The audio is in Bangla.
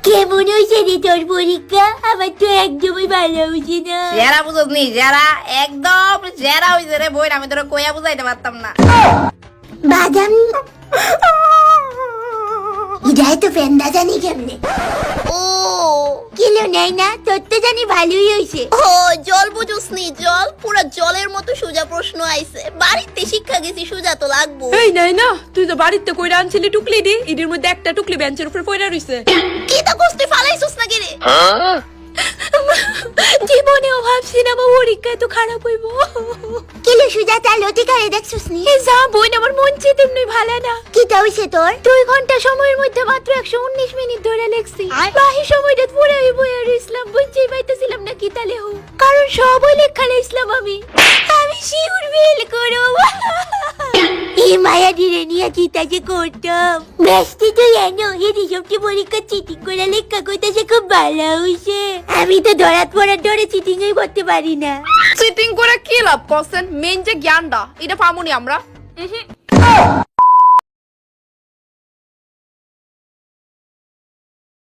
কেমন হয়েছে রে তোর পরীক্ষা? আমার তো একদমই ভালো হয়েছে না। যারা বুঝনি যারা একদম যারা হইছে রে বই আমি তোরা কইয়া বুঝাইতে পারতাম না। বাদাম ইদায় তো ফেন্দা জানি কেমনে। ও কিলো নাই না, তোর তো জানি ভালোই হয়েছে। ও জল বুঝুসনি, জল পুরো জলের মতো সোজা প্রশ্ন আইছে। বাড়িতে শিক্ষা গেছি, সোজা তো লাগবো। এই নাই না, তুই তো বাড়িতে কইরা আনছিলি টুকলি দি, এর মধ্যে একটা টুকলি বেঞ্চের উপর পড়ে রইছে। কি তা কষ্টে ফালাইছস না রে? জীবনেও ভাবছি না আমার পরীক্ষা এত খারাপ হইব। কিলো সুজা তার লতিকারে দেখছস নি? এ যা বোন, আমার মন চেয়ে তেমনি ভালো না। কি তা হইছে তোর? 2 ঘন্টা সময়ের মধ্যে মাত্র 119 মিনিট ধরে লেখছি। বাকি সময়টা পুরাই বইয়া রইছিলাম, বুঝতেই পাইতেছিলাম না কি তালে হোক, কারণ সবই লেখা লাইছিলাম আমি শিউর ফেল করব। এই মায়া দিরে নিয়ে চিতা যে করতাম। বেস্তি তো জানো হেরি সবটি পরীক্ষা চিটিং করে লেখা কইতাছে খুব ভালো হইছে। আমি তো ধরাত পড়ার ডরে চিটিংই করতে পারি না। চিটিং করে কি লাভ করছেন? মেন যে জ্ঞানটা এটা পামুনি আমরা।